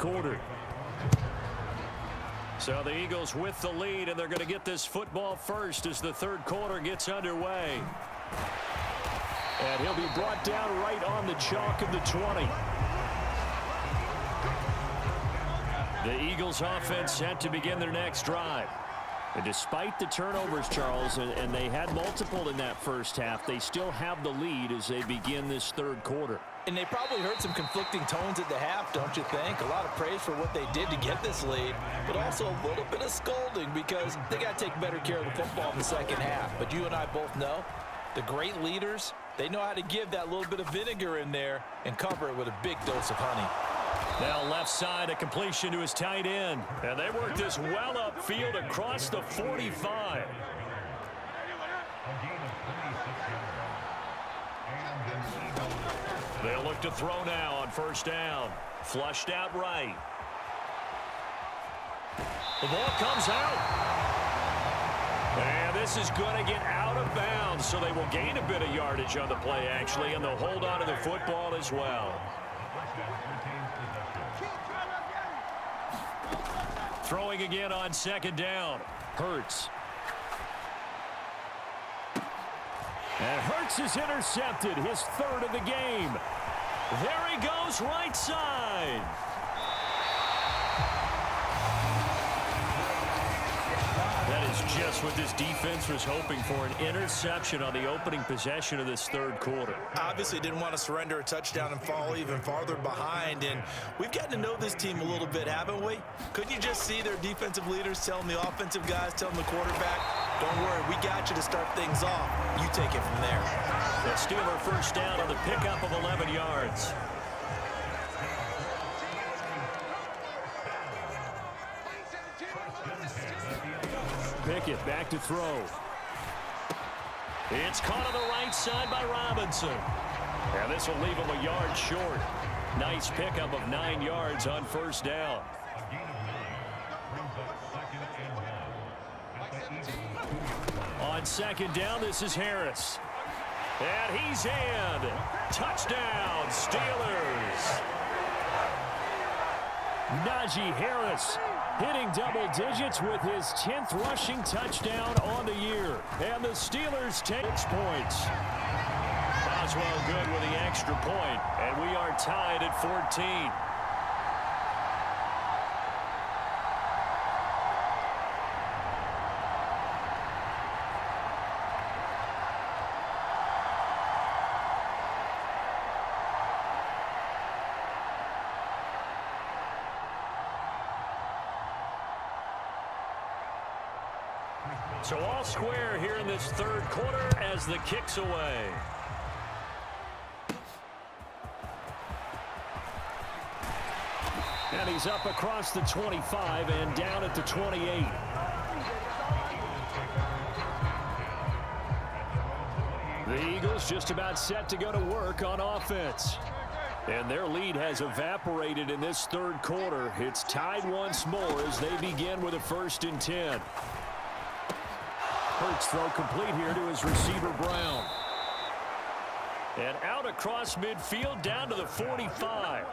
quarter. So the Eagles with the lead, and they're going to get this football first as the third quarter gets underway. And he'll be brought down right on the chalk of the 20. The Eagles offense set to begin their next drive. And despite the turnovers, Charles, and they had multiple in that first half, they still have the lead as they begin this third quarter. And they probably heard some conflicting tones at the half, don't you think? A lot of praise for what they did to get this lead, but also a little bit of scolding because they got to take better care of the football in the second half. But you and I both know the great leaders, they know how to give that little bit of vinegar in there and cover it with a big dose of honey. Now left side, a completion to his tight end. And they work this well upfield across the 45. They'll look to throw now on first down. Flushed out right. The ball comes out. And this is going to get out of bounds, so they will gain a bit of yardage on the play, actually, and they'll hold on to the football as well. Throwing again on second down. Hurts. And Hurts is intercepted, his third of the game. There he goes, right side. That is just what this defense was hoping for, an interception on the opening possession of this third quarter. Obviously didn't want to surrender a touchdown and fall even farther behind, and we've gotten to know this team a little bit, haven't we? Couldn't you just see their defensive leaders telling the offensive guys, telling the quarterback, don't worry, we got you to start things off. You take it from there. The Steeler first down on the pickup of 11 yards. Pickett back to throw. It's caught on the right side by Robinson. And this will leave him a yard short. Nice pickup of 9 yards on first down. On second down, this is Harris. And he's in. Touchdown, Steelers. Najee Harris hitting double digits with his 10th rushing touchdown on the year. And the Steelers take 6 points. Boswell good with the extra point, and we are tied at 14. So all square here in this third quarter as the kick's away. And he's up across the 25 and down at the 28. The Eagles just about set to go to work on offense. And their lead has evaporated in this third quarter. It's tied once more as they begin with a 1st and 10. Hurts throw complete here to his receiver, Brown. And out across midfield down to the 45.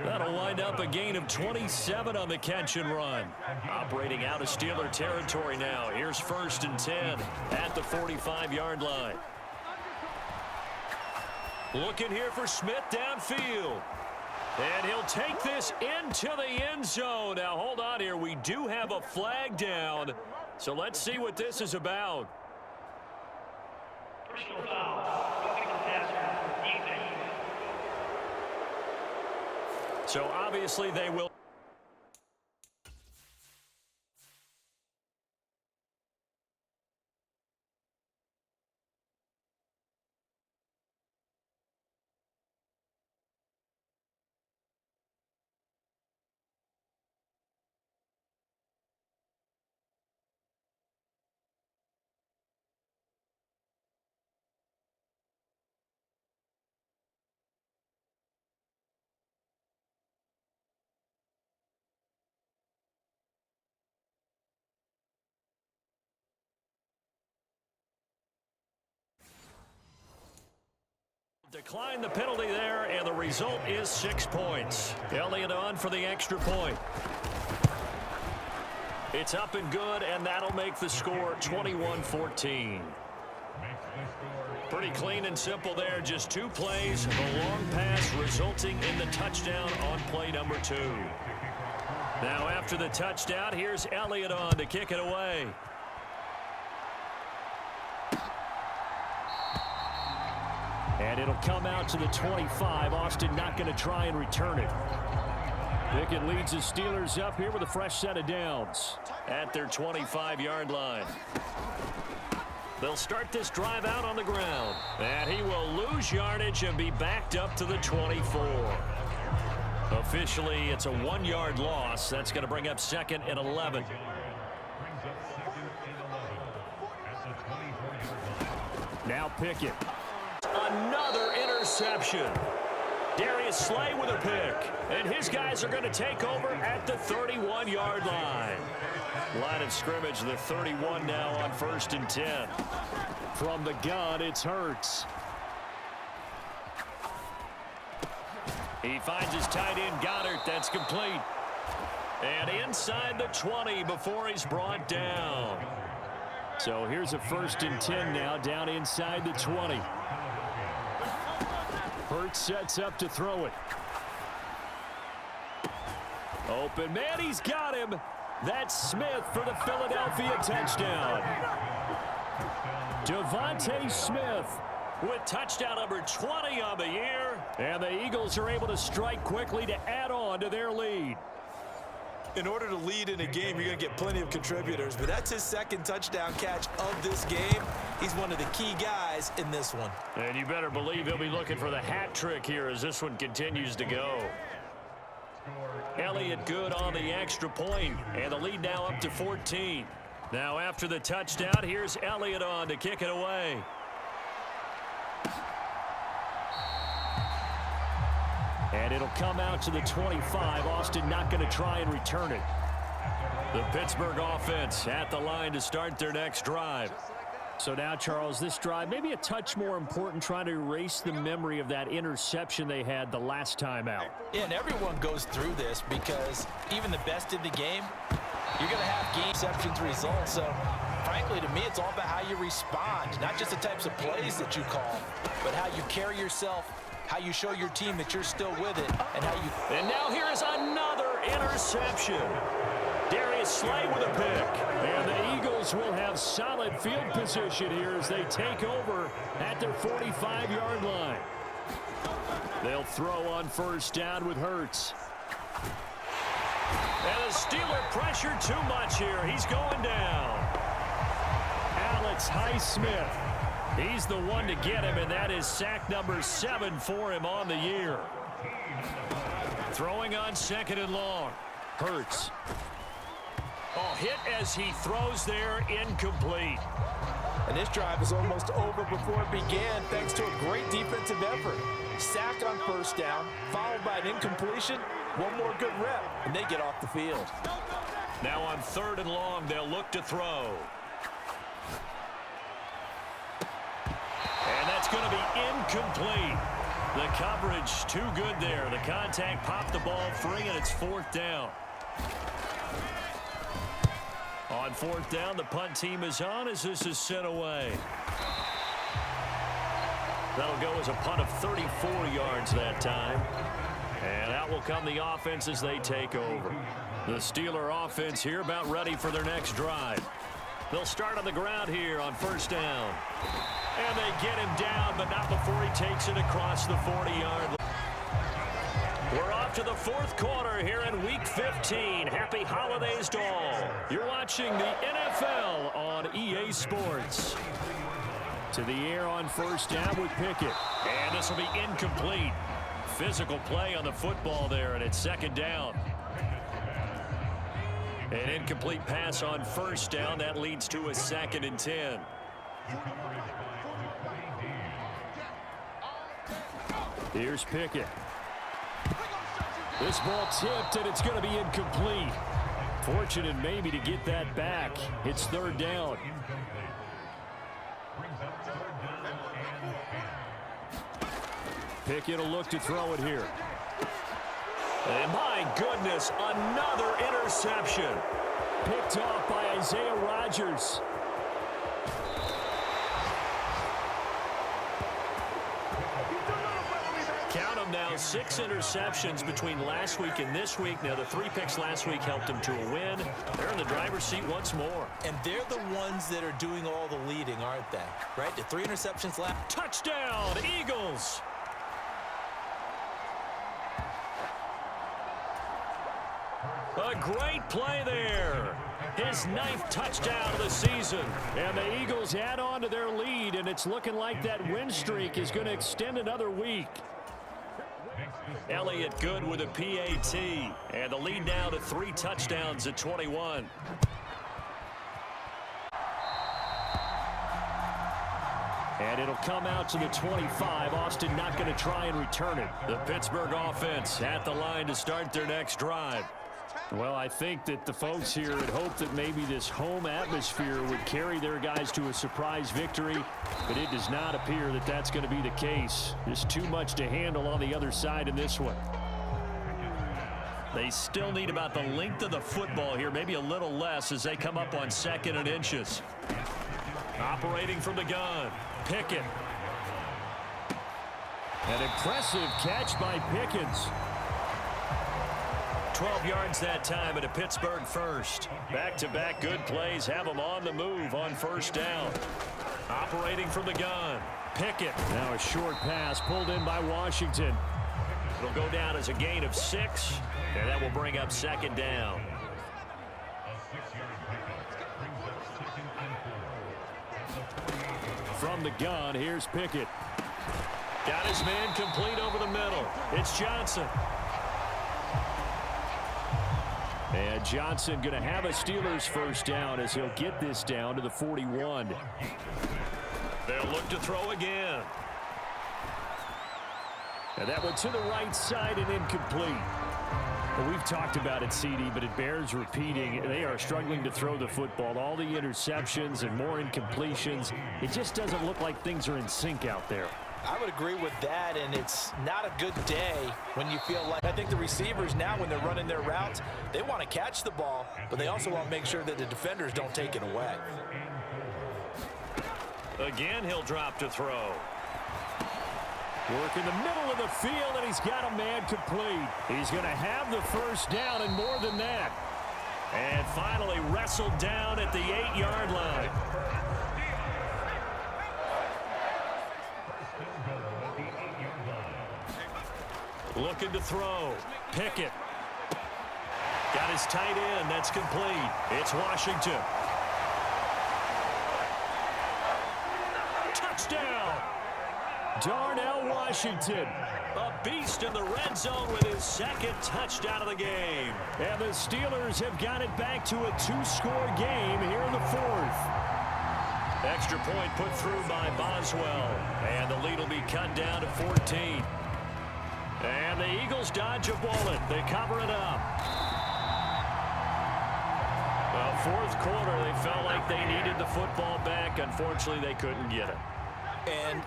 That'll wind up a gain of 27 on the catch and run. Operating out of Steeler territory now. Here's 1st and 10 at the 45-yard line. Looking here for Smith downfield. And he'll take this into the end zone. Now, hold on here. We do have a flag down. So let's see what this is about. Personal foul. So obviously they will. Decline the penalty there, and the result is 6 points. Elliott on for the extra point. It's up and good, and that'll make the score 21-14. Pretty clean and simple there. Just 2 plays, the long pass resulting in the touchdown on play number 2. Now after the touchdown, here's Elliott on to kick it away. And it'll come out to the 25. Austin not going to try and return it. Pickett leads the Steelers up here with a fresh set of downs at their 25-yard line. They'll start this drive out on the ground. And he will lose yardage and be backed up to the 24. Officially, it's a 1-yard loss. That's going to bring up 2nd and 11. Now Pickett. Another interception. Darius Slay with a pick. And his guys are going to take over at the 31-yard line. Line of scrimmage, the 31 now on 1st and 10. From the gun, it's Hurts. He finds his tight end, Goddard. That's complete. And inside the 20 before he's brought down. So here's a 1st and 10 now, down inside the 20. Hurts sets up to throw it. Open man, he's got him. That's Smith for the Philadelphia touchdown. Devontae Smith with touchdown number 20 on the year. And the Eagles are able to strike quickly to add on to their lead. In order to lead in a game, you're going to get plenty of contributors, but that's his 2nd touchdown catch of this game. He's one of the key guys in this one. And you better believe he'll be looking for the hat trick here as this one continues to go. Elliott good on the extra point, and the lead now up to 14. Now after the touchdown, here's Elliott on to kick it away. And it'll come out to the 25. Austin not going to try and return it. The Pittsburgh offense at the line to start their next drive. So now, Charles, this drive maybe a touch more important, trying to erase the memory of that interception they had the last time out. Yeah, and everyone goes through this because even the best in the game, you're going to have game interceptions results. So, frankly, to me, it's all about how you respond, not just the types of plays that you call, but how you carry yourself, how you show your team that you're still with it, and how you... And now here is another interception. Darius Slay with a pick. And the Eagles will have solid field position here as they take over at their 45-yard line. They'll throw on 1st down with Hurts. And the Steeler pressure too much here. He's going down. Alex Highsmith. He's the one to get him, and that is sack number 7 for him on the year. Throwing on 2nd and long. Hurts. Oh, hit as he throws there, incomplete. And this drive is almost over before it began thanks to a great defensive effort. Sack on 1st down, followed by an incompletion. One more good rep, and they get off the field. Now on 3rd and long, they'll look to throw. And that's going to be incomplete. The coverage too good there. The contact popped the ball free, and it's 4th down. On 4th down, the punt team is on as this is sent away. That'll go as a punt of 34 yards that time. And out will come the offense as they take over. The Steeler offense here about ready for their next drive. They'll start on the ground here on 1st down. And they get him down, but not before he takes it across the 40-yard line. We're off to the 4th quarter here in Week 15. Happy holidays to all. You're watching the NFL on EA Sports. To the air on 1st down with Pickett. And this will be incomplete. Physical play on the football there, and it's 2nd down. An incomplete pass on 1st down. That leads to a 2nd and 10. Here's Pickett. This ball tipped, and it's going to be incomplete. Fortunate maybe to get that back. It's 3rd down. Pickett will look to throw it here. And my goodness, another interception. Picked off by Isaiah Rodgers. Count them now, 6 interceptions between last week and this week. Now, the 3 picks last week helped them to a win. They're in the driver's seat once more. And they're the ones that are doing all the leading, aren't they? Right? The 3 interceptions left. Touchdown, Eagles. A great play there. His 9th touchdown of the season. And the Eagles add on to their lead, and it's looking like that win streak is going to extend another week. Elliott good with a PAT. And the lead now to 3 touchdowns at 21. And it'll come out to the 25. Austin not going to try and return it. The Pittsburgh offense at the line to start their next drive. Well, I think that the folks here had hoped that maybe this home atmosphere would carry their guys to a surprise victory, but it does not appear that that's going to be the case. Just too much to handle on the other side in this one. They still need about the length of the football here, maybe a little less as they come up on 2nd and inches. Operating from the gun, Pickett. An impressive catch by Pickens. 12 yards that time at a Pittsburgh first. Back-to-back good plays have them on the move on 1st down. Operating from the gun, Pickett. Now a short pass pulled in by Washington. It'll go down as a gain of 6, and that will bring up 2nd down. From the gun, here's Pickett. Got his man complete over the middle. It's Johnson. And Johnson going to have a Steelers 1st down as he'll get this down to the 41. They'll look to throw again. And that one to the right side and incomplete. Well, we've talked about it, CD, but it bears repeating. They are struggling to throw the football. All the interceptions and more incompletions. It just doesn't look like things are in sync out there. I would agree with that, and it's not a good day when you feel like, I think the receivers now when they're running their routes, they want to catch the ball, but they also want to make sure that the defenders don't take it away. Again, he'll drop to throw. Work in the middle of the field, and he's got a man complete. He's going to have the 1st down and more than that. And finally wrestled down at the 8-yard line. Looking to throw. Pickett. Got his tight end. That's complete. It's Washington. Touchdown. Darnell Washington. A beast in the red zone with his 2nd touchdown of the game. And the Steelers have got it back to a 2-score game here in the 4th. Extra point put through by Boswell. And the lead will be cut down to 14. And the Eagles dodge a bullet. They cover it up. Well, 4th quarter, they felt like they needed the football back. Unfortunately, they couldn't get it. And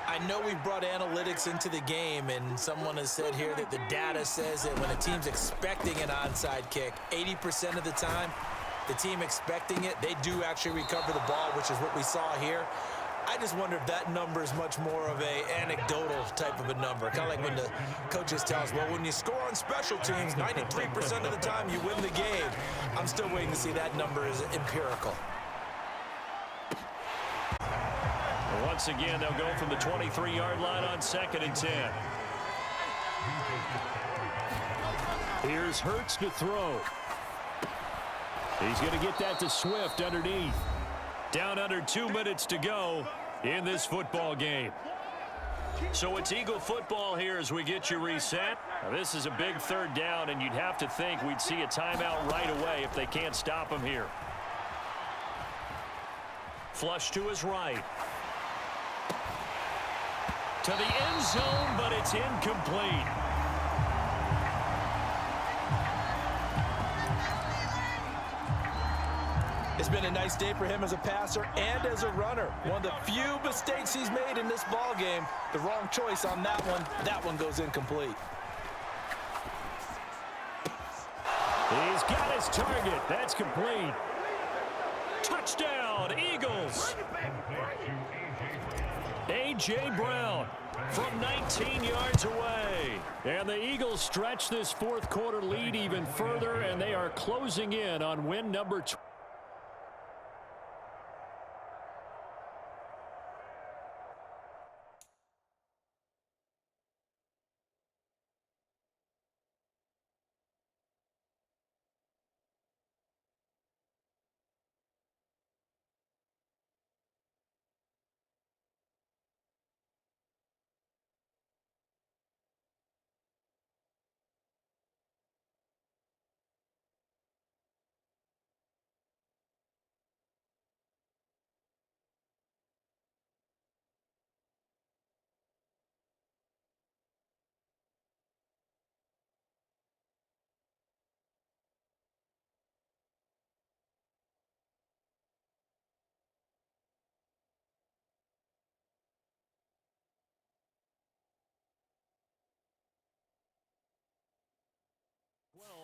I know we brought analytics into the game, and someone has said here that the data says that when a team's expecting an onside kick, 80% of the time, the team expecting it, they do actually recover the ball, which is what we saw here. I just wonder if that number is much more of a anecdotal type of a number. Kind of like when the coaches tell us, well, when you score on special teams, 93% of the time you win the game. I'm still waiting to see that number is empirical. Once again, they'll go from the 23-yard line on 2nd and 10. Here's Hurts to throw. He's going to get that to Swift underneath. Down under 2 minutes to go in this football game. So it's Eagle football here as we get you reset. Now, this is a big 3rd down, and you'd have to think we'd see a timeout right away if they can't stop him here. Flush to his right. To the end zone, but it's incomplete. It's been a nice day for him as a passer and as a runner. One of the few mistakes he's made in this ball game. The wrong choice on that one. That one goes incomplete. He's got his target. That's complete. Touchdown, Eagles. A.J. Brown from 19 yards away. And the Eagles stretch this fourth quarter lead even further, and they are closing in on win number 2.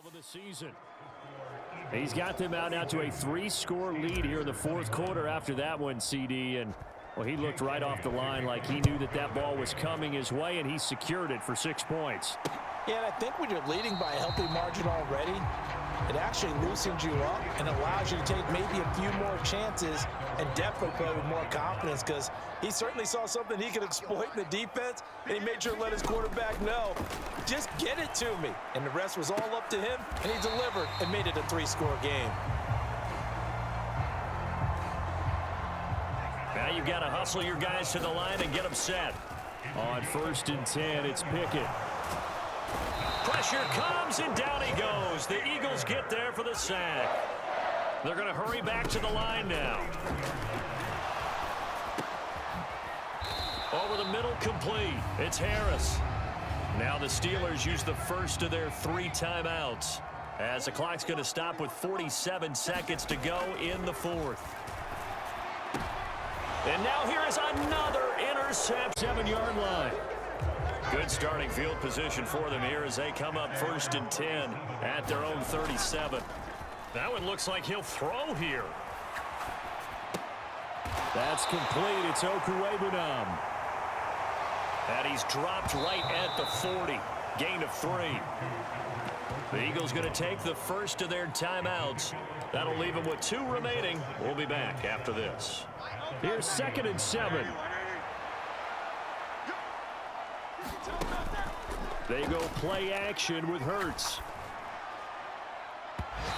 Of the season. He's got them out now to a 3-score lead here in the fourth quarter after that one, CD. And, well, he looked right off the line like he knew that that ball was coming his way, and he secured it for 6 points. Yeah, and I think when you're leading by a healthy margin already, it actually loosens you up and allows you to take maybe a few more chances and definitely play with more confidence, because he certainly saw something he could exploit in the defense, and he made sure to let his quarterback know, just get it to me. And the rest was all up to him, and he delivered and made it a 3-score game. Now you've got to hustle your guys to the line and get them set. On 1st and 10, it's Pickett. Pressure comes, and down he goes. The Eagles get there for the sack. They're going to hurry back to the line now. Over the middle, complete. It's Harris. Now the Steelers use the first of their 3 timeouts, as the clock's going to stop with 47 seconds to go in the fourth. And now here is another intercept, 7-yard line. Good starting field position for them here as they come up 1st and 10 at their own 37. That one looks like he'll throw here. That's complete. It's Okuwebunam. And he's dropped right at the 40. Gain of 3. The Eagles going to take the first of their timeouts. That'll leave them with 2 remaining. We'll be back after this. Here's 2nd and 7. They go play action with Hurts.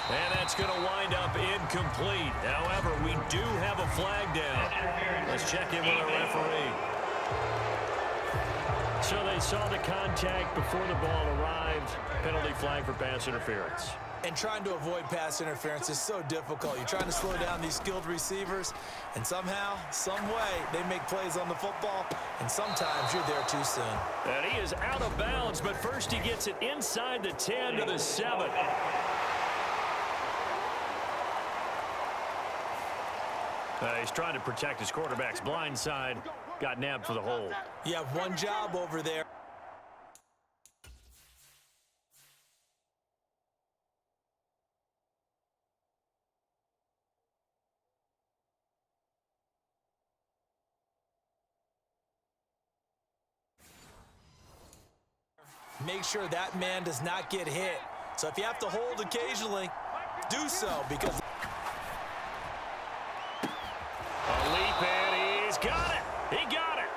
And that's going to wind up incomplete. However, we do have a flag down. Let's check in with our referee. So they saw the contact before the ball arrived. Penalty flag for pass interference. And trying to avoid pass interference is so difficult. You're trying to slow down these skilled receivers, and somehow, some way, they make plays on the football, and sometimes you're there too soon. And he is out of bounds, but first he gets it inside the 10 to the 7. He's trying to protect his quarterback's blind side. Got nabbed for the hold. You have one job over there. Make sure that man does not get hit. So if you have to hold occasionally, do so, because a leap, and he's got it. He got it.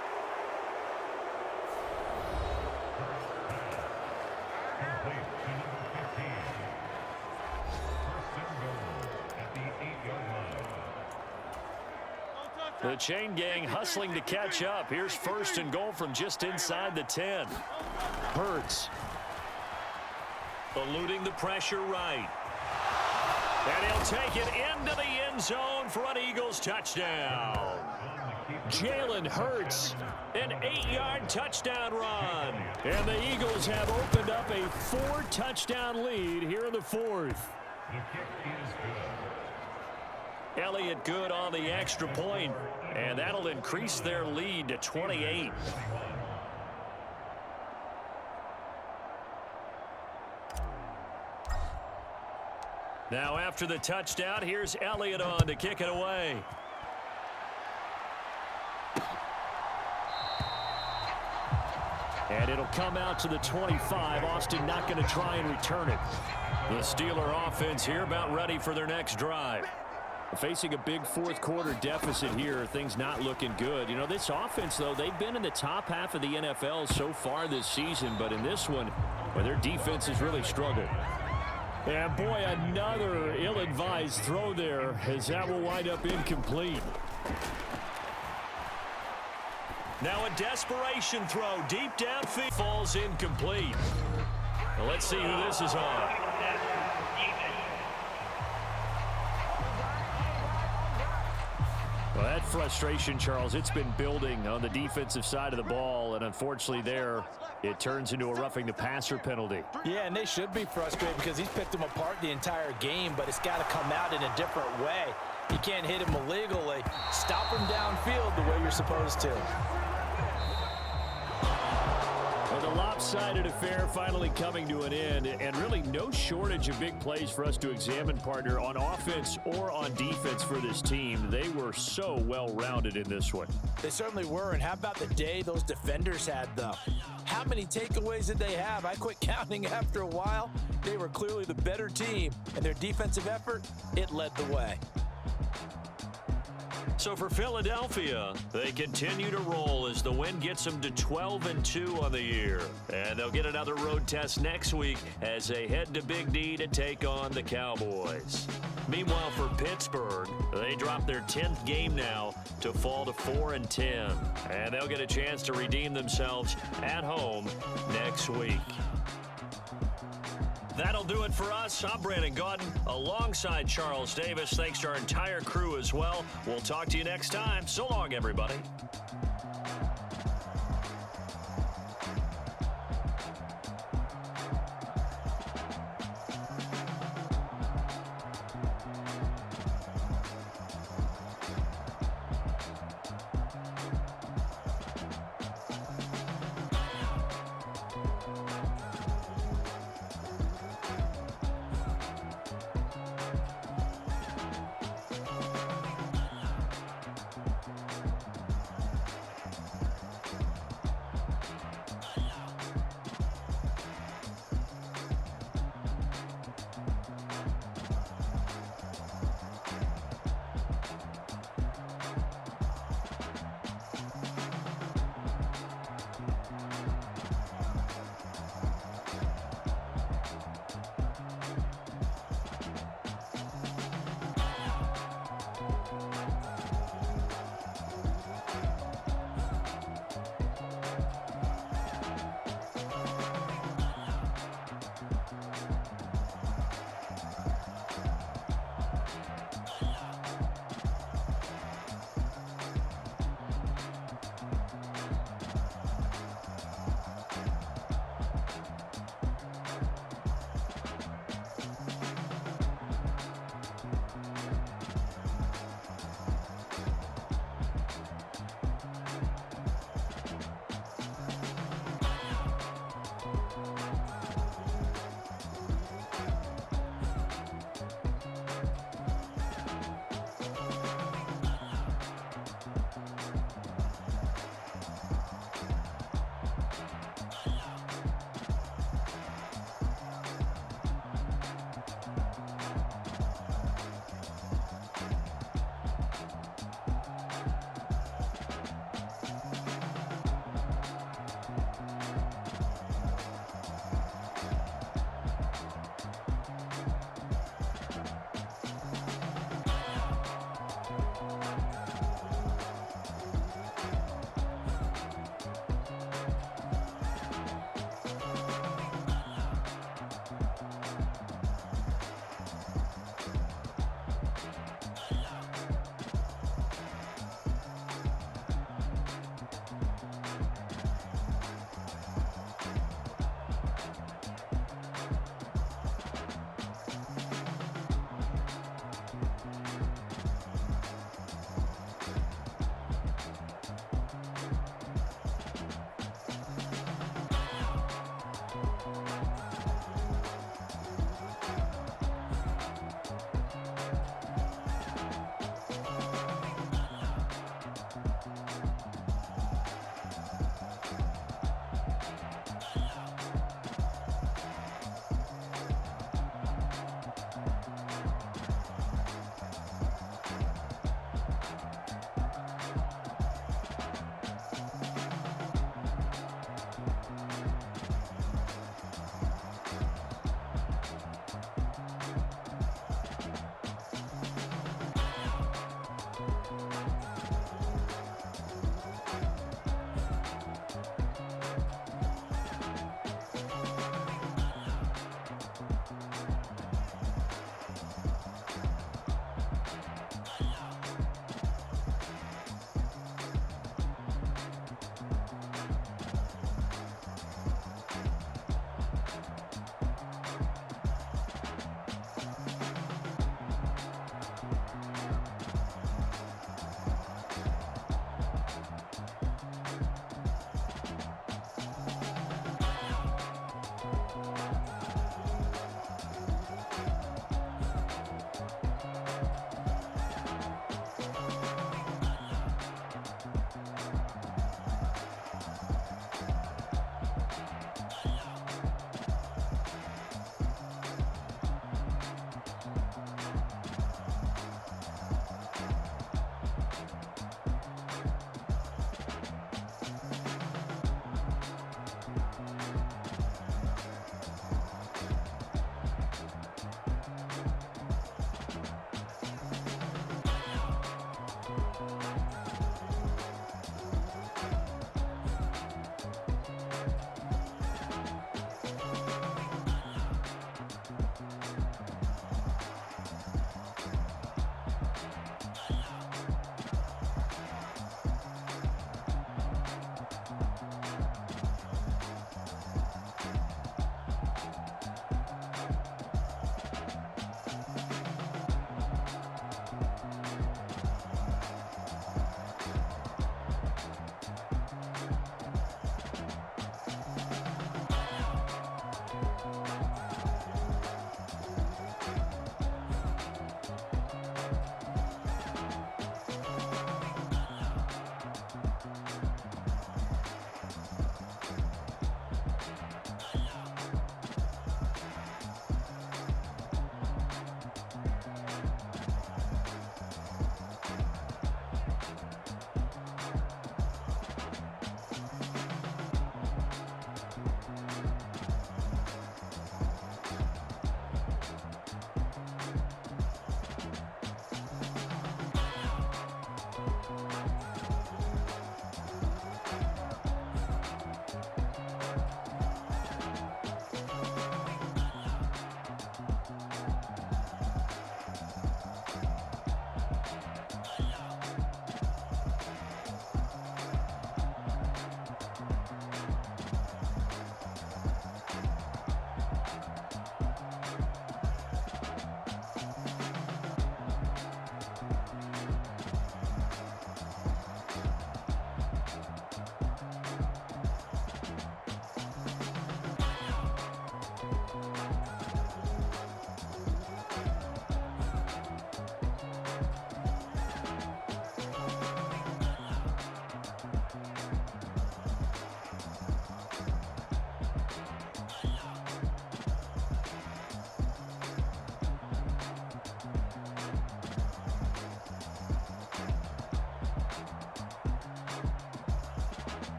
The chain gang hustling to catch up. Here's 1st and goal from just inside the 10. Hurts. Eluding the pressure right. And he'll take it into the end zone for an Eagles touchdown. Jalen Hurts, an 8-yard touchdown run. And the Eagles have opened up a 4-touchdown lead here in the fourth. Elliott good on the extra point, and that'll increase their lead to 28. Now after the touchdown, here's Elliott on to kick it away. And it'll come out to the 25. Austin not going to try and return it. The Steeler offense here about ready for their next drive. Facing a big fourth quarter deficit here, things not looking good. You know, this offense, though, they've been in the top half of the NFL so far this season, but in this one, well, their defense has really struggled. And boy, another ill-advised throw there, as that will wind up incomplete. Now a desperation throw deep downfield, falls incomplete. Now let's see who this is on. Well, that frustration, Charles, it's been building on the defensive side of the ball, and unfortunately there, it turns into a roughing the passer penalty. Yeah, and they should be frustrated because he's picked them apart the entire game, but it's got to come out in a different way. You can't hit him illegally. Stop him downfield the way you're supposed to. Well, the lopsided affair finally coming to an end, and really no shortage of big plays for us to examine, partner, on offense or on defense for this team. They were so well-rounded in this one. They certainly were, and how about the day those defenders had, though? How many takeaways did they have? I quit counting after a while. They were clearly the better team, and their defensive effort, it led the way. So for Philadelphia, they continue to roll as the win gets them to 12-2 on the year. And they'll get another road test next week as they head to Big D to take on the Cowboys. Meanwhile, for Pittsburgh, they drop their 10th game now to fall to 4-10. And they'll get a chance to redeem themselves at home next week. That'll do it for us. I'm Brandon Gaudin alongside Charles Davis. Thanks to our entire crew as well. We'll talk to you next time. So long, everybody.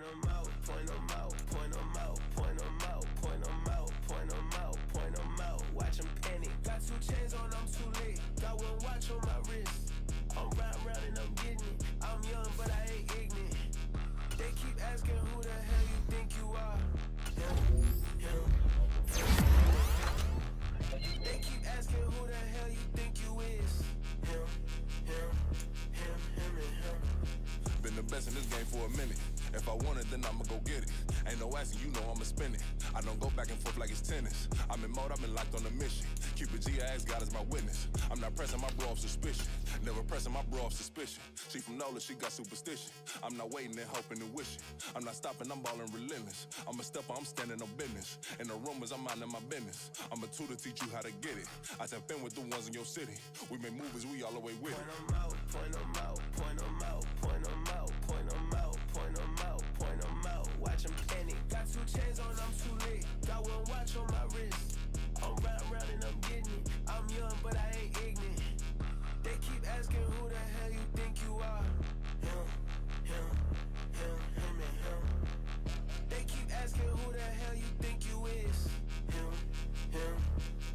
them out, point them out, point them out, point them out, point them out, point them out, point them out. Watch them panic. Got 2 chains on, I'm too late. Got 1 watch on my wrist. I'm round and I'm getting it. I'm young, but I ain't ignorant. They keep asking who the hell you think you are. Him. They keep asking who the hell you think you is. Him, and him. Been the best in this game for a minute. If I want it, then I'ma go get it. Ain't no asking, you know I'ma spend it. I don't go back and forth like it's tennis. I'm in mode, I've been locked on a mission. Cupid G, I ask God as my witness. I'm not pressing my bro off suspicion. Never pressing my bro off suspicion. She from NOLA, she got superstition. I'm not waiting and hoping and wishing. I'm not stopping, I'm balling relentless. I'm a stepper, I'm standing on business. In the rumors, I'm minding my business. I'm a tutor, teach you how to get it. I tap in with the ones in your city. We make movies, we all the way with it. Point them out, point them out, point them out, point them out, point them out, point them out, point them out. Watch them panic. Got 2 chains on, I'm too late. Got 1 watch on my wrist. I'm round and I'm getting it. I'm young, but I ain't ignorant. They keep asking who the hell you think you are. Him, and him. They keep asking who the hell you think you is. Him,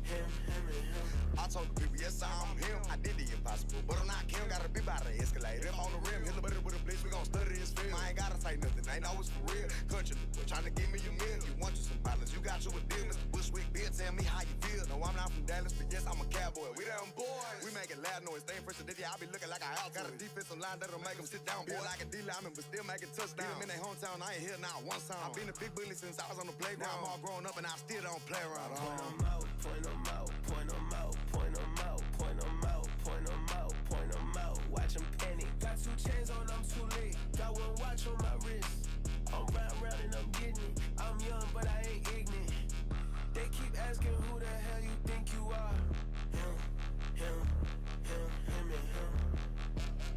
and him. I told the people, yes, I'm him. I did the impossible, but I'm not Kim. Gotta be by the escalator. If on the rim, hit a better with a blitz, we gon' study this film. I ain't gotta say nothing, ain't always for real. Country, trying to give me your meal. You want you some violence, you got you a deal. Mr. Bushwick, Bill, tell me how you feel. No, I'm not from Dallas, but yes, I'm a cowboy. We them boys. We making loud noise, staying fresh to this year. I be looking like a house. Got a defensive line that'll make them sit down. Feel like a D-lineman, but still making touchdowns. Them in their hometown, I ain't here now one time. I've been a big bully since I was on the playground. Now I'm all grown up and I still don't play around. Point them out, point them out, point them out, point them out, point them out, point them out, point them out. Watch them panic. Got 2 chains on, I'm too late. Got 1 watch on my wrist. I'm round and I'm getting it. I'm young, but I ain't ignorant. They keep asking who the hell you think you are. Him, and him.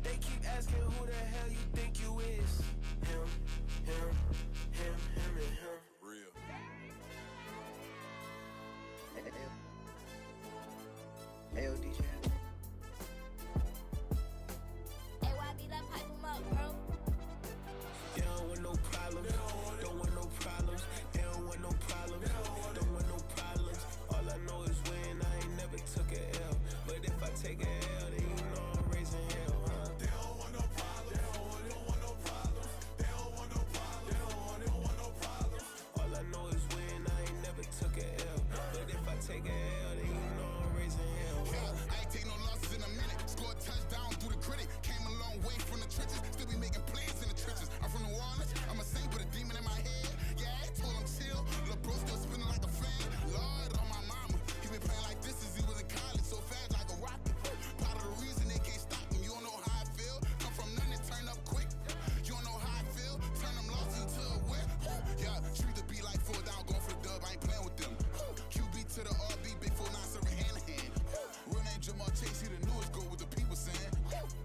They keep asking who the hell you think you is. Him, and him. Real. LD channel. AYB, like pipe 'em up, bro. They don't want no problems. Don't want no problems. They don't want no problems. Don't want no problems. All I know is win. I ain't never took a L. But if I take a L, then you know I'm raising hell, huh? They don't want no problems. They don't want no problems. They don't want no problems. They don't want no problems. All I know is win. I ain't never took a L. But if I take a L, then you know I'm raising hell, huh? I ain't take no losses in a minute. Scored touchdown through the critic. Came a long way from the trenches. Still be making plays in the trenches. I'm from New Orleans. I'm a saint with a demon in my head. Yeah, I told him chill. Lil' bro still spinning like a fan. Lord on my mama. He been playing like this since he was in college. So fast like a rocket. Part of the reason they can't stop him. You don't know how I feel. Come from nothing, turn up quick. You don't know how I feel. Turn them losses into a win. Yeah, treat the beat like 4 down, going for the dub. I ain't playing with them. QB to the RB, big 4-9 serving hand to hand. Real name Jamal Chase, he the newest go with the people saying.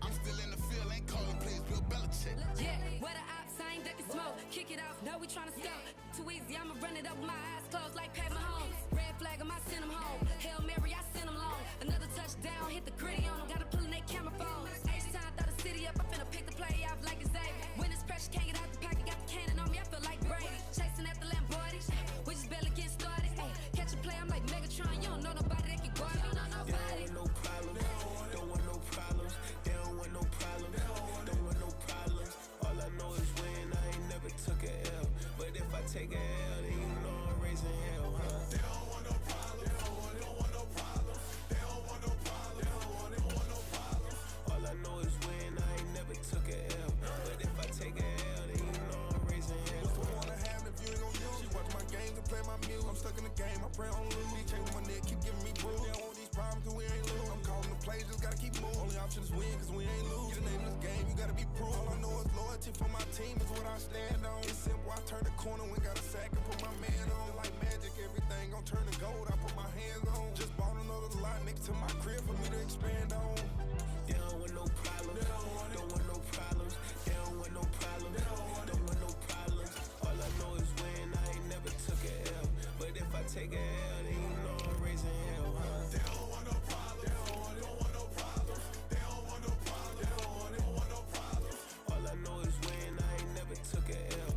I'm still in the field, ain't calling plays, Bill Belichick. Yeah, where the ops, I ain't ducking smoke. Kick it off, no, we tryna scope. Too easy, I'ma run it up with my eyes closed like Pat Mahomes. Red flag, I send him home. Hail Mary, I send him long. Another touchdown, hit the gritty on them. Gotta pull in they camera phones. H-time, throw the city up, I finna pick the play off like it's Xavier. When it's pressure, can't get out the pocket, got the cannon on me, I feel like Brady. Chasing at the Lamborghini, we just barely getting started. Ay, catch a play, I'm like Megatron, you don't know nobody that can guard me, you don't know They nobody. don't want no problems. Don't want no problems. They don't want no problems. Don't want no problems. All I know is win. I ain't never took a L. But if I take a L, then you know I'm raising hell, huh? They don't want no problems. They don't want no problems. They don't want no problems. They don't want no problems. All I know is win. I ain't never took a L. But if I take a L, then you know I'm raising hell. What's the one I have if you ain't gon' use? She watch my games and play my music. I'm stuck in the game, I pray on lose. These chains on my neck keep giving me bruise. They don't want these problems cause we ain't lose. I'm calling the plays, just gotta keep moving. Only option is win cause we ain't lose. Get the name of this game, you gotta be proof. All I know is loyalty for my team is what I stand on. It's simple, I turn the corner when got a sack and put my man on. Like magic, everything gon' turn to gold, I put my hands on. Just bought another lot next to my crib for me to expand on. They don't want no problems. Don't want no problems. They don't want no problems. Don't want no problems. All I know is win. I ain't never took a L. But if I take a L, then you know I'm raising hell, huh? They don't want no problems. They don't want no problems. They don't want no problems. They don't want no problems. All I know is win. I ain't never took a L.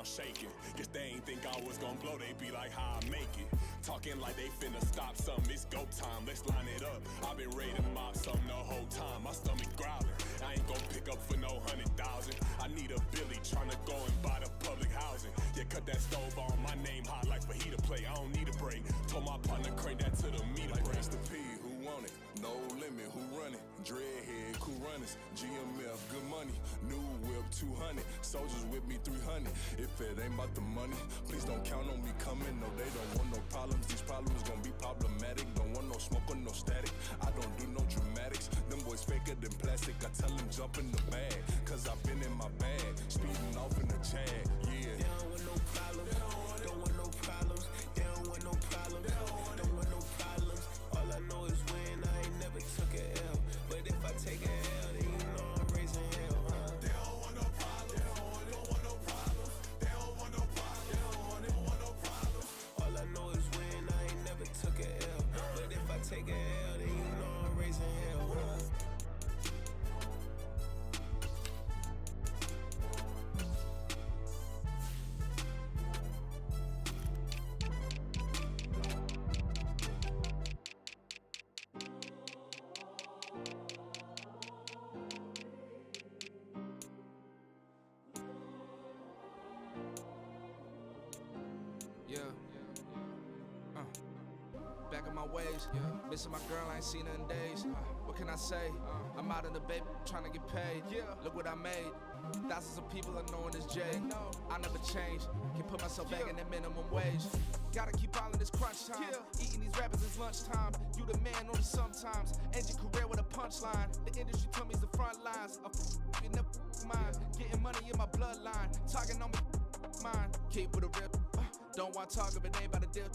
shaking. Guess they ain't think I was gon' blow, they be like, how I make it. Talking like they finna stop something, it's go time, let's line it up. I've been ready to mop something the whole time, my stomach growling. I ain't gon' pick up for no 100,000. I need a Billy tryna go and buy the public housing. Yeah, cut that stove on, my name hot like fajita play. I don't need a break. Told my partner crank that to the meter like break. Mr. P, who want it? No limit, who run it? Dreadhead, cool runners. GMF, good money. New whip, 200. Soldiers with me, 300. If it ain't about the money, please don't count on me coming. No, they don't want no problems. These problems gon' be problematic. Don't want no smoke or no static. I don't do no dramatics. Them boys faker than plastic. I tell them jump in the bag, cause I've been in my bag. Speeding off in the Jag, yeah. They don't want no problems. Don't want no problems. They don't want no problems. Don't want no problems. All I know is win. I ain't never took a L. But if I take a L, then you know I'm raising hell, huh? They don't want no problems. They don't want no problems. They don't want no problems. They don't want no problems. All I know is win. I ain't never took a L. But if I take a L, then you know I'm raising hell, huh? Back in my ways, missing my girl, I ain't seen her in days. What can I say? I'm out in the baby, trying to get paid. Look what I made. Thousands of people are knowing this J. I never change. Can put myself back in that minimum wage. Gotta keep all in this crunch time. Eating these rappers is lunchtime. You the man only sometimes. End your career with a punchline. The industry told me it's the front lines. You never mind. Getting money in my bloodline. Talking on me, mine. Keep with a real. Don't want to talk if it ain't about a deal.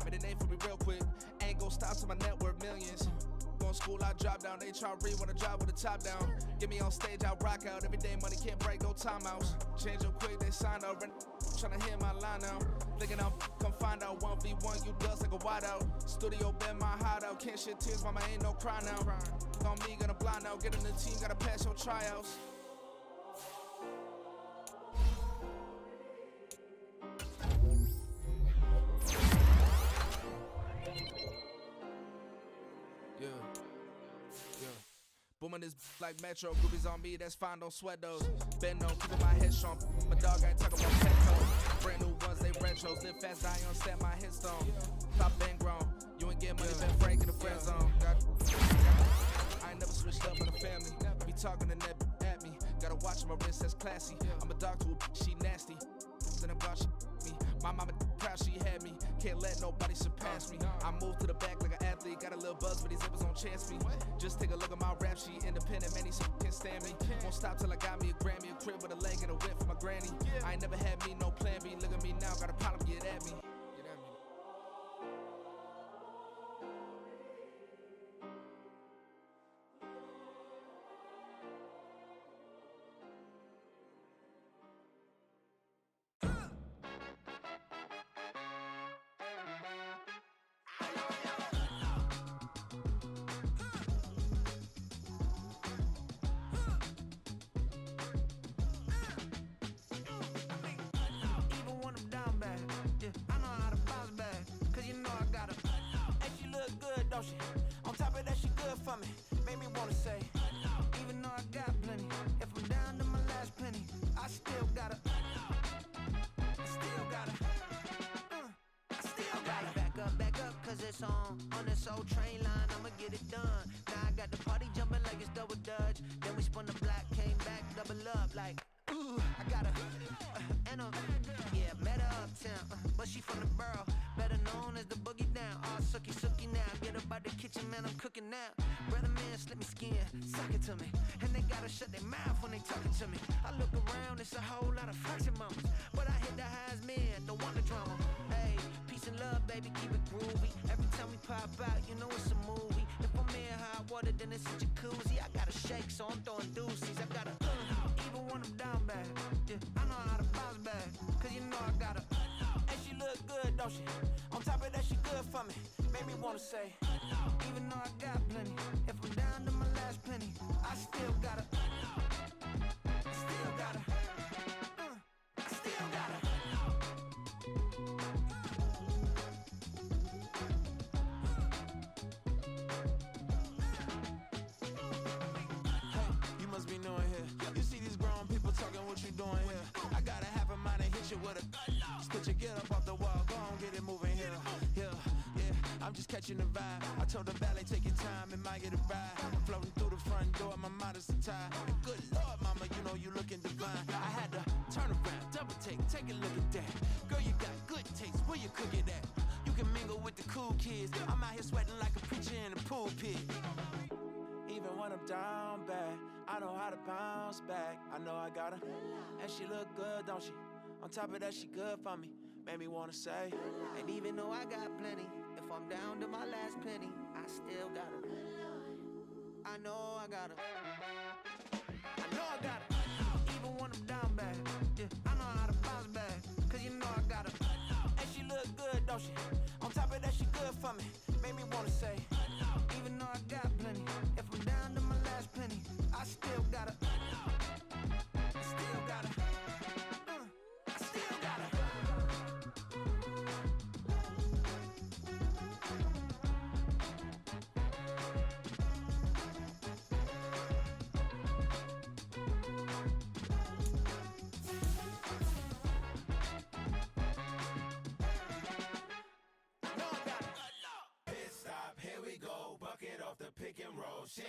But it ain't for me real quick. Ain't gon' stop till my net worth millions. Going school, I drop down. They try to read when I drive with the top down. Get me on stage, I rock out. Every day money can't break, go timeouts. Change up quick, they sign up. Tryna hear my line now. Thinking I'm come find out 1v1, you dust like a wideout. Studio been my hideout. Can't shed tears, mama ain't no cry now. On me, gonna blind out. Get in the team, gotta pass your tryouts. Booming this like Metro, groupies on me, that's fine, don't sweat those. Bend on, keeping my head strong. My dog ain't talking about petco. Brand new ones, they retros. Live fast, I on set, my headstone. Top been grown. You ain't get money, been Frank in the friend zone. I ain't never switched up for the family. Be talking to that at me. Gotta watch my wrist, that's classy. I'm a dog to a she nasty. Then I'm gone, she me. My mama proud she had me. Can't let nobody surpass me. I moved to the back like an athlete. Got a little buzz, but these zippers don't chance me. Just take a look at my rap sheet. Independent, man, these can't stand me. Won't stop till I got me a Grammy. A crib with a leg and a whip for my granny. I ain't never had me no plan B. Look at me now, got a problem, get at me. On top of that, she good for me. Made me wanna say, even though I got plenty, if I'm down to my last penny, I still gotta, I still gotta. Back up, cause it's on this old train line, I'ma get it done. Now I got the party jumping like it's double dutch. Then we spun the block, came back, double up like, ooh, I got and yeah, met her uptown, but she from the borough, better known as the boogie down. All sookie now, get up out the kitchen, man, I'm cooking now. Brother man, slip me skin, suck it to me, and they gotta shut their mouth when they talking to me. I look around, it's a whole lot of flexing mamas, but I hit the highs, man, don't want the drama. Hey, peace and love, baby, keep it groovy. Every time we pop out, you know it's a movie. If I'm in hot water, then it's a jacuzzi. I gotta shake, so I'm throwing deuces. I gotta even when I'm down bad. Yeah, I know how to bounce back, cause you know I gotta. And she look good, don't she? On top of that, she good for me. Made me wanna say, even though I got plenty, if I'm down to my last penny, I still gotta. I still gotta. I still gotta. Get up off the wall, go on, get it moving here. Yeah, I'm just catching the vibe. I told the valet, take your time, it might get a ride. Floating through the front door, my mind is tied. Good Lord, mama, you know you looking divine. I had to turn around, double take a look at that. Girl, you got good taste, where you cook it at? You can mingle with the cool kids. I'm out here sweating like a preacher in a pulpit. Even when I'm down bad, I know how to bounce back. I know I got her, and she look good, don't she? On top of that, she good for me. Made me wanna say, and even though I got plenty, if I'm down to my last penny, I still got her. I know I got her. I know I got her. Even when I'm down bad, yeah, I know how to bounce back. Cause you know I got her. And she look good, don't she? On top of that, she good for me. Made me wanna say, even though I got plenty, if I'm down to my last penny, I still got her. I still got her. I still got her. Pick and roll, shit,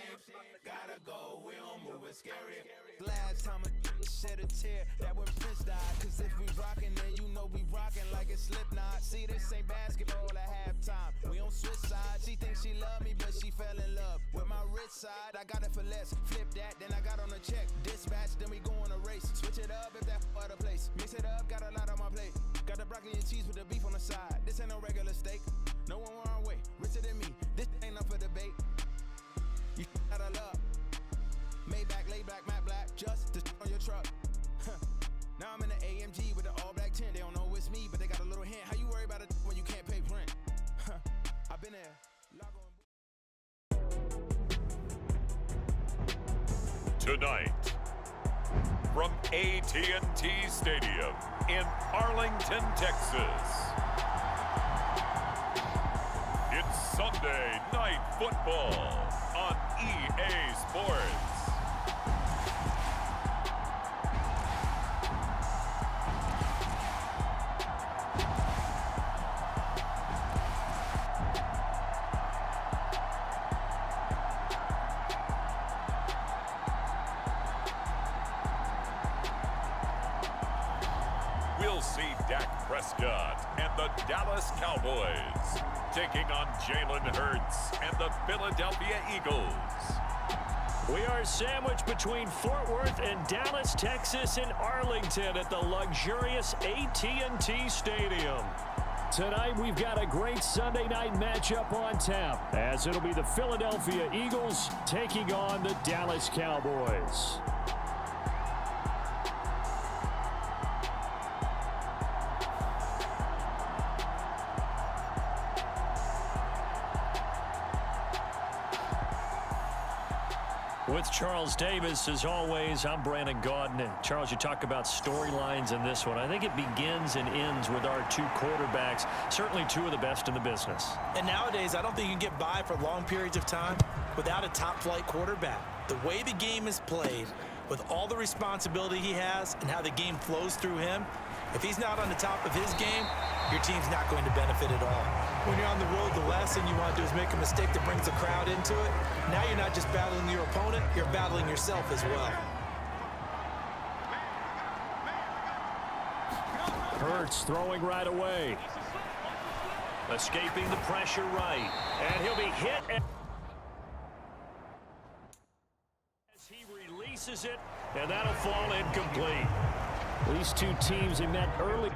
gotta go, we don't move it scary. Last time a shed a tear, that when Prince died. Cause if we rockin', then you know we rockin' like a Slipknot. See, this ain't basketball at halftime. We on switch sides. She thinks she love me, but she fell in love with my rich side. I got it for less. Flip that, then I got on a check. Dispatch, then we go on a race. Switch it up if that other place. Mix it up, got a lot on my plate. Got the broccoli and cheese with the beef on the side. This ain't no regular steak. No one wrong way, richer than me. This ain't up for debate. You out of luck. Maybach, laid back, matte black, just to on your truck. Now I'm in the AMG with the all black tint. They don't know it's me, but they got a little hint. How you worry about it when you can't pay rent? I've been there. Tonight, from AT&T Stadium in Arlington, Texas. It's Sunday Night Football on EA Sports. We'll see Dak Prescott and the Dallas Cowboys taking on Jalen Hurts and the Philadelphia Eagles. We are sandwiched between Fort Worth and Dallas, Texas, and Arlington at the luxurious AT&T Stadium. Tonight, we've got a great Sunday night matchup on tap, as it'll be the Philadelphia Eagles taking on the Dallas Cowboys. With Charles Davis, as always, I'm Brandon Gaudin. And Charles, you talk about storylines in this one. I think it begins and ends with our two quarterbacks, certainly two of the best in the business. And nowadays, I don't think you can get by for long periods of time without a top-flight quarterback. The way the game is played, with all the responsibility he has and how the game flows through him, if he's not on the top of his game, your team's not going to benefit at all. When you're on the road, the last thing you want to do is make a mistake that brings the crowd into it. Now you're not just battling your opponent, you're battling yourself as well. Hurts throwing right away. Escaping the pressure right. And he'll be hit as he releases it, and that'll fall incomplete. These two teams have met early.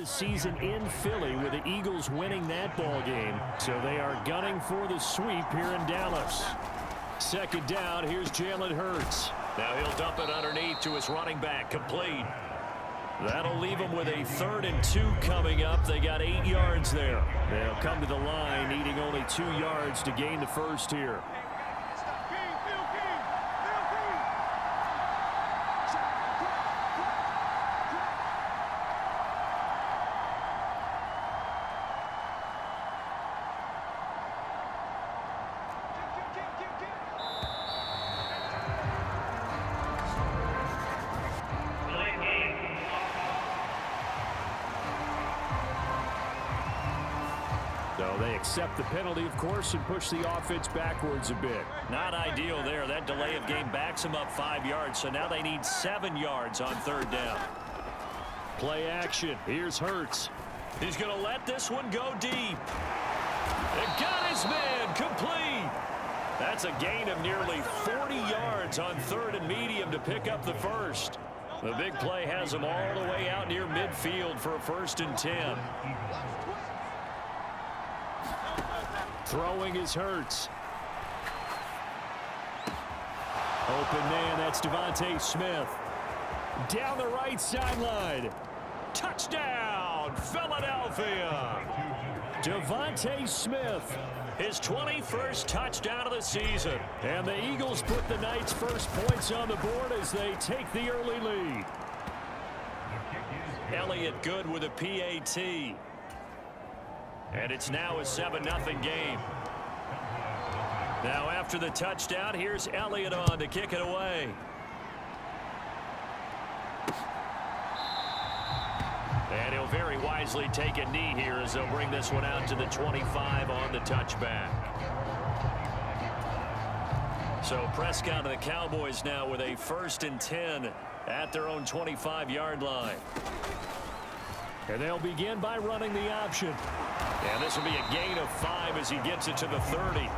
his season in Philly with the Eagles winning that ball game. So they are gunning for the sweep here in Dallas. Second down, here's Jalen Hurts. Now he'll dump it underneath to his running back, complete. That'll leave them with a 3rd and 2 coming up. They got 8 yards there. They'll come to the line needing only 2 yards to gain the first here. So they accept the penalty, of course, and push the offense backwards a bit. Not ideal there. That delay of game backs them up 5 yards, so now they need 7 yards on 3rd down. Play action. Here's Hurts. He's going to let this one go deep. It got his man complete. That's a gain of nearly 40 yards on 3rd and medium to pick up the first. The big play has them all the way out near midfield for a 1st and 10. Throwing is Hurts. Open man, that's Devontae Smith. Down the right sideline. Touchdown, Philadelphia. Devontae Smith. His 21st touchdown of the season. And the Eagles put the Knights' first points on the board as they take the early lead. Elliott good with a PAT. And it's now a 7-0 game. Now after the touchdown, here's Elliott on to kick it away. And he'll very wisely take a knee here as they'll bring this one out to the 25 on the touchback. So Prescott and the Cowboys now with a 1st and 10 at their own 25-yard line. And they'll begin by running the option. And this will be a gain of 5 as he gets it to the 30.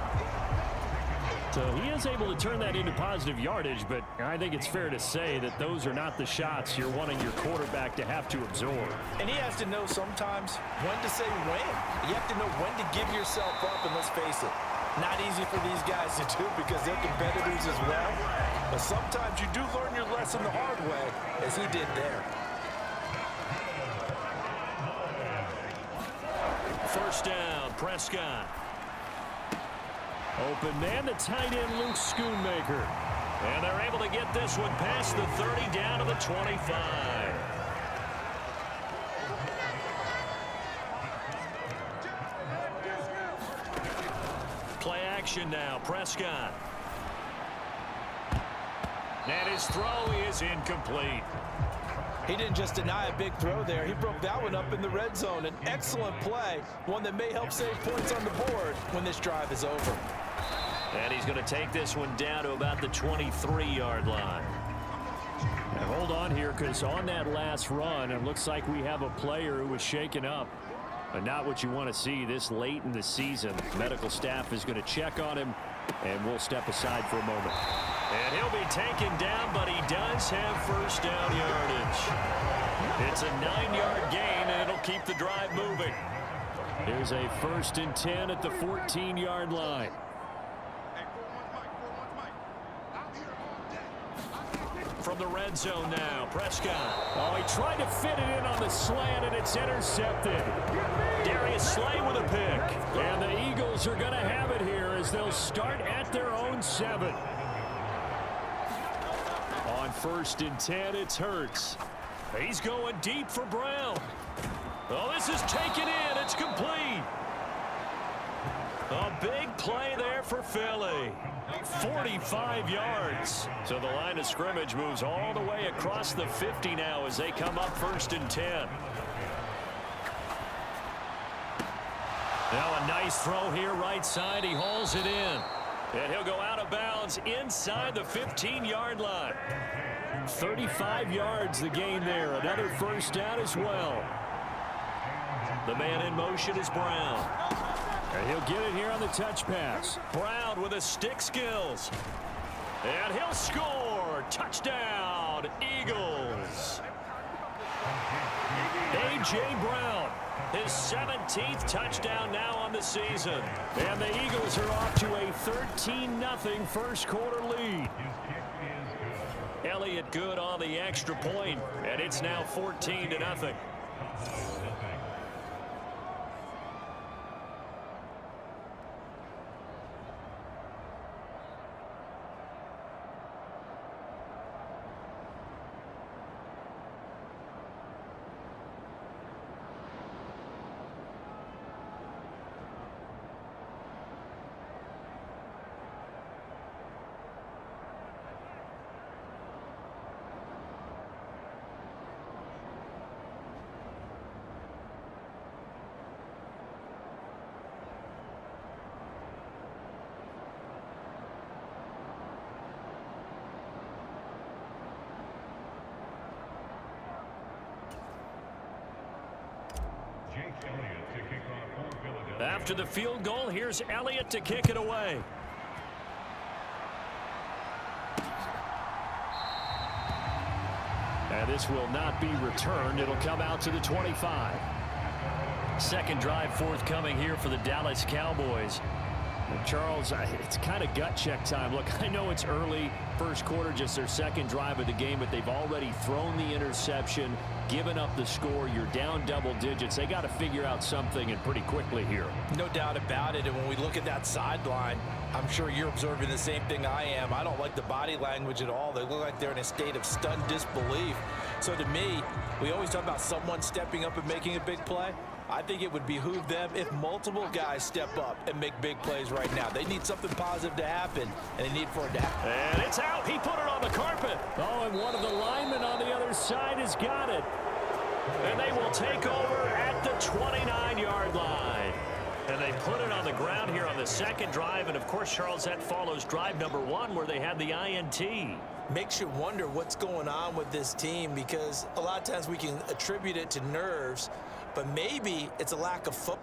So he is able to turn that into positive yardage, but I think it's fair to say that those are not the shots you're wanting your quarterback to have to absorb. And he has to know sometimes when to say when. You have to know when to give yourself up, and let's face it, not easy for these guys to do because they're competitors as well. But sometimes you do learn your lesson the hard way, as he did there. 1st down, Prescott. Open man, the tight end, Luke Schoonmaker. And they're able to get this one past the 30 down to the 25. Play action now, Prescott. And his throw is incomplete. He didn't just deny a big throw there. He broke that one up in the red zone. An excellent play, one that may help save points on the board when this drive is over. And he's going to take this one down to about the 23-yard line. And hold on here, because on that last run, it looks like we have a player who was shaken up. But not what you want to see this late in the season. Medical staff is going to check on him, and we'll step aside for a moment. And he'll be taken down, but he does have 1st down yardage. It's a 9-yard gain, and it'll keep the drive moving. Here's a 1st and 10 at the 14-yard line. From the red zone now, Prescott. Oh, he tried to fit it in on the slant, and it's intercepted. Darius Slay with a pick. And the Eagles are going to have it here as they'll start at their own 7. On 1st and 10, it's Hurts. He's going deep for Brown. Oh, this is taken in. It's complete. A big play there for Philly. 45 yards. So the line of scrimmage moves all the way across the 50 now as they come up 1st and 10. Now a nice throw here right side. He hauls it in. And he'll go out of bounds inside the 15-yard line. 35 yards the gain there. Another 1st down as well. The man in motion is Brown. And he'll get it here on the touch pass. Brown with his stick skills. And he'll score. Touchdown, Eagles. A.J. Brown, his 17th touchdown now on the season. And the Eagles are off to a 13-0 first quarter lead. Elliott good on the extra point, and it's now 14-0. After the field goal, here's Elliott to kick it away. And this will not be returned. It'll come out to the 25. Second drive forthcoming here for the Dallas Cowboys. And Charles, it's kind of gut check time. Look, I know it's early, first quarter, just their second drive of the game, but they've already thrown the interception, given up the score. You're down double digits. They got to figure out something, and pretty quickly here. No doubt about it. And when we look at that sideline, I'm sure you're observing the same thing I am. I don't like the body language at all. They look like they're in a state of stunned disbelief. So to me, we always talk about someone stepping up and making a big play. I think it would behoove them if multiple guys step up and make big plays right now. They need something positive to happen, and they need for it to happen. And it's out. He put it on the carpet. Oh, and one of the linemen on the other side has got it. And they will take over at the 29-yard line. And they put it on the ground here on the second drive. And, of course, Charles, that follows drive number 1 where they had the INT. Makes you wonder what's going on with this team, because a lot of times we can attribute it to nerves, but maybe it's a lack of football.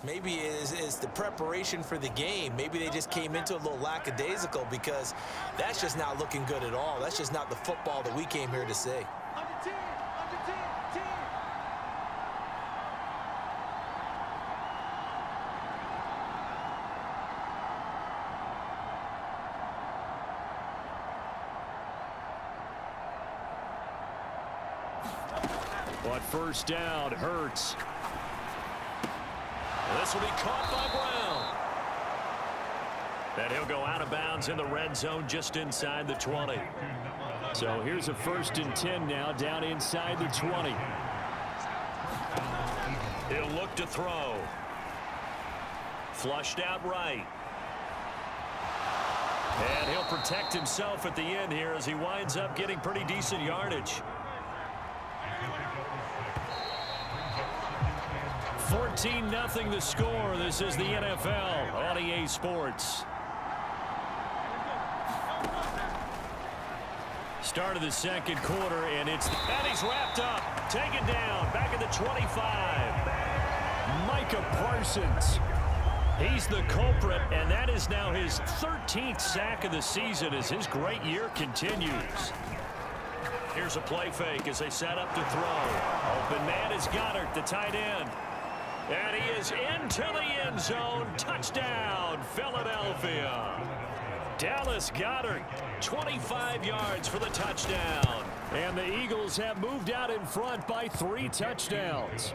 Maybe it is the preparation for the game. Maybe they just came into a little lackadaisical, because that's just not looking good at all. That's just not the football that we came here to see. But first down, Hurts. This will be caught by Brown. And he'll go out of bounds in the red zone just inside the 20. So here's a 1st and 10 now, down inside the 20. He'll look to throw. Flushed out right. And he'll protect himself at the end here as he winds up getting pretty decent yardage. 14-0 the score. This is the NFL on EA Sports. Start of the second quarter, and he's wrapped up. Taken down, back at the 25. Micah Parsons. He's the culprit, and that is now his 13th sack of the season as his great year continues. Here's a play fake as they set up to throw. Open man is Goddard, the tight end. And he is into the end zone. Touchdown, Philadelphia. Dallas Goedert, 25 yards for the touchdown. And the Eagles have moved out in front by 3 touchdowns.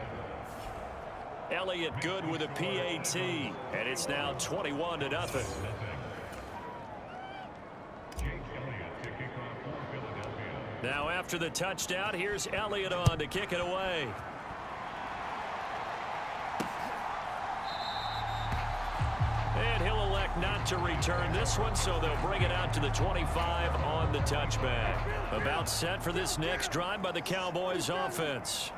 Elliott good with a PAT. And it's now 21-0. Now after the touchdown, here's Elliott on to kick it away. And he'll elect not to return this one, so they'll bring it out to the 25 on the touchback. About set for this next drive by the Cowboys offense.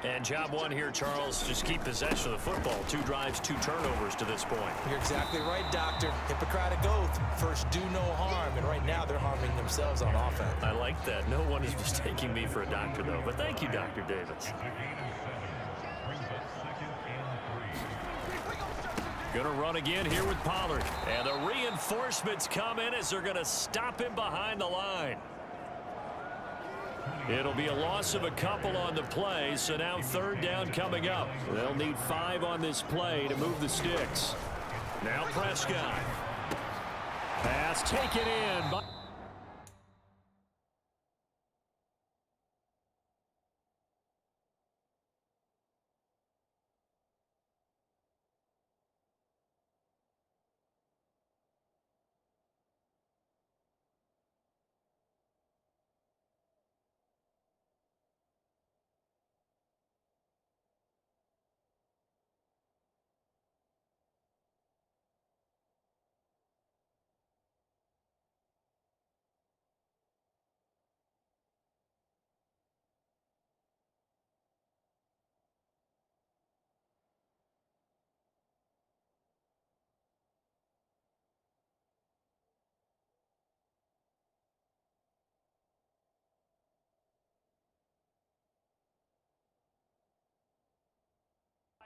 And job one here, Charles, just keep possession of the football. 2 drives, 2 turnovers to this point. You're exactly right, Doctor. Hippocratic oath. First, do no harm. And right now, they're harming themselves on offense. I like that. No one is mistaking me for a doctor, though. But thank you, Dr. Davis. Going to run again here with Pollard. And the reinforcements come in as they're going to stop him behind the line. It'll be a loss of a couple on the play, so now 3rd down coming up. They'll need 5 on this play to move the sticks. Now Prescott. Pass taken in by...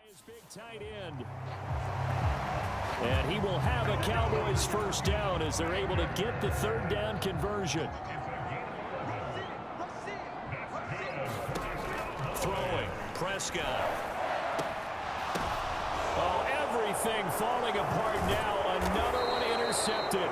His big tight end. And he will have a Cowboys first down as they're able to get the 3rd down conversion. Throwing, Prescott. Oh, everything falling apart now. Another one intercepted.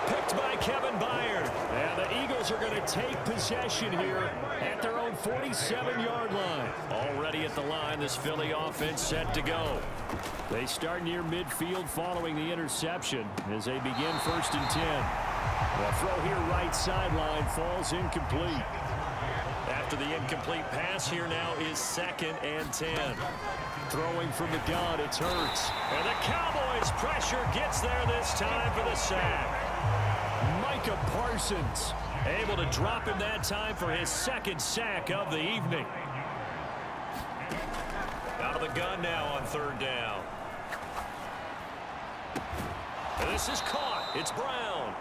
Picked by Kevin Byard. And the Eagles are going to take possession here at their own 47-yard line. Already at the line, this Philly offense set to go. They start near midfield following the interception as they begin 1st and 10. The throw here right sideline falls incomplete. After the incomplete pass, here now is 2nd and 10. Throwing from the gun, it's Hurts. And the Cowboys pressure gets there this time for the sack. Micah Parsons able to drop him that time for his 2nd sack of the evening. Out of the gun now on 3rd down. And this is caught. It's Brown.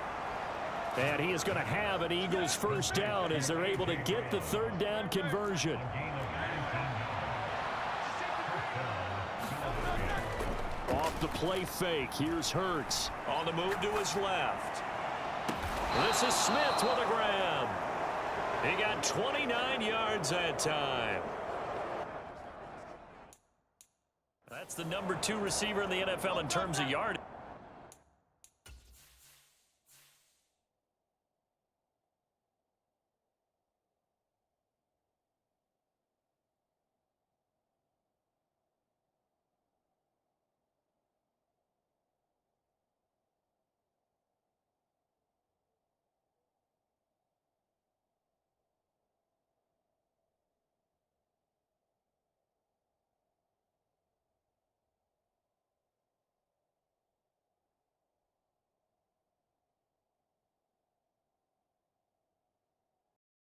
And he is going to have an Eagles first down as they're able to get the 3rd down conversion. Off the play fake. Here's Hurts on the move to his left. This is Smith with a grab. He got 29 yards that time. That's the number 2 receiver in the NFL in terms of yardage.